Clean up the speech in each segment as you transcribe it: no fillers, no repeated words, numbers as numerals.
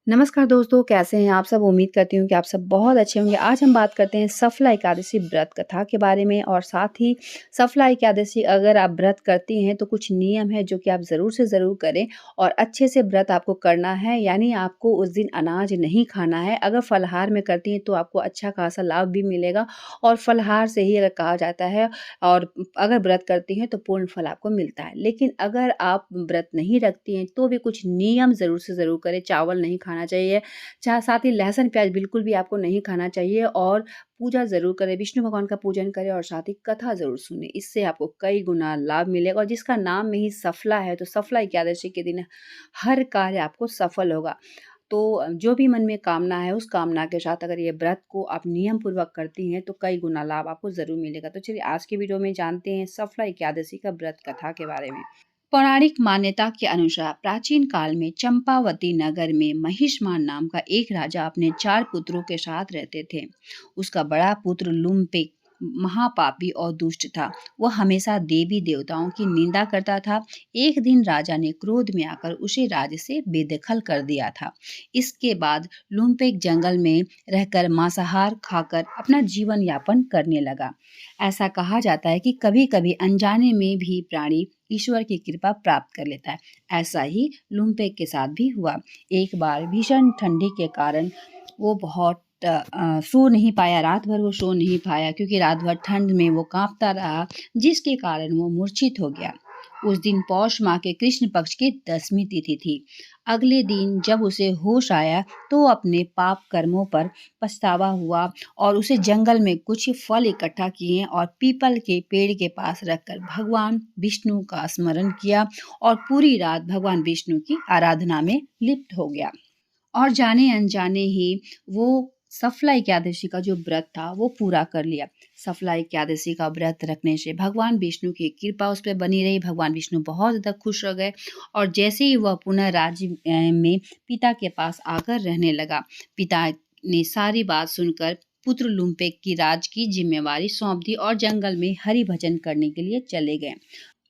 नमस्कार दोस्तों, कैसे हैं आप सब? उम्मीद करती हूँ कि आप सब बहुत अच्छे होंगे। आज हम बात करते हैं सफला एकादशी व्रत कथा के बारे में और साथ ही सफला एकादशी अगर आप व्रत करती हैं तो कुछ नियम है जो कि आप ज़रूर से ज़रूर करें और अच्छे से व्रत आपको करना है। यानी आपको उस दिन अनाज नहीं खाना है। अगर फलाहार में करती हैं तो आपको अच्छा खासा लाभ भी मिलेगा और फलाहार से ही अगर कहा जाता है और अगर व्रत करती हैं तो पूर्ण फल आपको मिलता है। लेकिन अगर आप व्रत नहीं रखती हैं तो भी कुछ नियम ज़रूर से ज़रूर करें। चावल नहीं खाना चाहिए, साथ ही लहसुन प्याज बिल्कुल भी आपको नहीं खाना चाहिए और पूजा ज़रूर करें, विष्णु भगवान का पूजन करें और साथ ही कथा ज़रूर सुनें। इससे आपको कई गुना लाभ मिलेगा और जिसका नाम में ही सफला है, तो सफला एकादशी के दिन हर कार्य आपको सफल होगा। तो जो भी मन में कामना है, उस कामना के साथ अगर ये व्रत को आप नियम पूर्वक करती हैं, तो कई गुना लाभ आपको ज़रूर मिलेगा। तो चलिए आज की वीडियो में जानते हैं सफला एकादशी का व्रत कथा के बारे में। पौराणिक मान्यता के अनुसार प्राचीन काल में चंपावती नगर में महिष्मान नाम का एक राजा अपने 4 पुत्रों के साथ रहते थे। उसका बड़ा पुत्र लुम्पिक महापापी और दुष्ट था। वह हमेशा देवी देवताओं की निंदा करता था। एक दिन राजा ने क्रोध में आकर उसे राज्य से बेदखल कर दिया था। इसके बाद लुम्पिक जंगल में रहकर मांसाहार खाकर अपना जीवन यापन करने लगा। ऐसा कहा जाता है कि कभी-कभी अनजाने में भी प्राणी ईश्वर की कृपा प्राप्त कर लेता है। ऐसा ही लुम्पेक के साथ भी हुआ। एक बार भीषण ठंडी के कारण वो बहुत सो नहीं पाया, रात भर वो सो नहीं पाया क्योंकि रात भर ठंड में वो काँपता रहा, जिसके कारण वो मूर्छित हो गया। उस दिन पौष माह के कृष्ण पक्ष की 10वीं तिथि थी। अगले दिन जब उसे होश आया तो अपने पाप कर्मों पर पछतावा हुआ और उसे जंगल में कुछ फल इकट्ठा किए और पीपल के पेड़ के पास रखकर भगवान विष्णु का स्मरण किया और पूरी रात भगवान विष्णु की आराधना में लिप्त हो गया। और जाने अनजाने ही वो सफला एकादशी का जो व्रत था वो पूरा कर लिया। सफला एकादशी का व्रत रखने से भगवान विष्णु की कृपा उस पे बनी रही। भगवान विष्णु बहुत ज़्यादा खुश हो गए और जैसे ही वह पुनः राज्य में पिता के पास आकर रहने लगा, पिता ने सारी बात सुनकर पुत्र लुम्पेक की राज की जिम्मेवारी सौंप दी और जंगल में हरि भजन करने के लिए चले गए।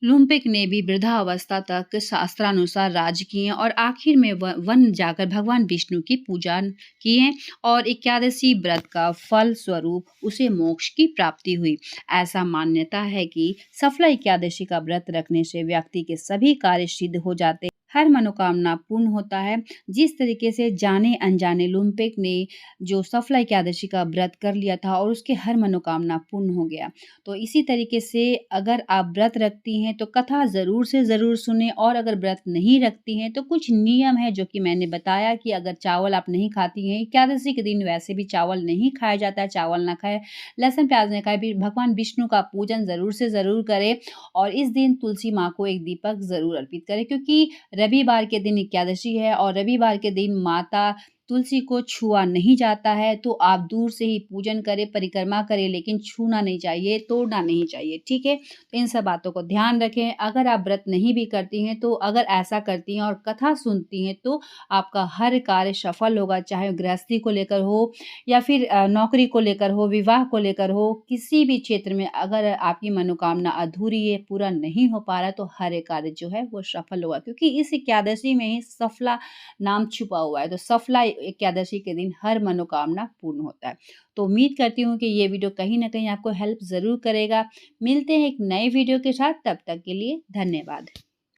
लुम्पिक ने भी वृद्धावस्था तक शास्त्रानुसार राज्य किए और आखिर में वन जाकर भगवान विष्णु की पूजा किए और एकादशी व्रत का फल स्वरूप उसे मोक्ष की प्राप्ति हुई। ऐसा मान्यता है कि सफला एकादशी का व्रत रखने से व्यक्ति के सभी कार्य सिद्ध हो जाते, हर मनोकामना पूर्ण होता है। जिस तरीके से जाने अनजाने लुम्पिक ने जो सफला एकादशी का व्रत कर लिया था और उसके हर मनोकामना पूर्ण हो गया, तो इसी तरीके से अगर आप व्रत रखती हैं तो कथा ज़रूर से ज़रूर सुनें और अगर व्रत नहीं रखती हैं तो कुछ नियम है जो कि मैंने बताया कि अगर चावल आप नहीं खाती हैं, एकादशी के दिन वैसे भी चावल नहीं खाया जाता है, चावल ना खाएं, लहसुन प्याज ना खाएं, फिर भगवान विष्णु का पूजन ज़रूर से ज़रूर करें और इस दिन तुलसी माँ को एक दीपक ज़रूर अर्पित करें क्योंकि रविवार के दिन एकादशी है और रविवार के दिन माता तुलसी को छुआ नहीं जाता है, तो आप दूर से ही पूजन करें, परिक्रमा करें, लेकिन छूना नहीं चाहिए, तोड़ना नहीं चाहिए, ठीक है? तो इन सब बातों को ध्यान रखें। अगर आप व्रत नहीं भी करती हैं, तो अगर ऐसा करती हैं और कथा सुनती हैं, तो आपका हर कार्य सफल होगा, चाहे गृहस्थी को लेकर हो या फिर नौकरी को लेकर हो, विवाह को लेकर हो, किसी भी क्षेत्र में अगर आपकी मनोकामना अधूरी है, पूरा नहीं हो पा रहा है, तो हर एक कार्य जो है वो सफल होगा क्योंकि इस एकादशी में ही सफला नाम छुपा हुआ है। तो सफला एकादशी के दिन हर मनोकामना पूर्ण होता है। तो उम्मीद करती हूँ कि ये वीडियो कहीं न कहीं आपको हेल्प ज़रूर करेगा। मिलते हैं एक नए वीडियो के साथ, तब तक के लिए धन्यवाद।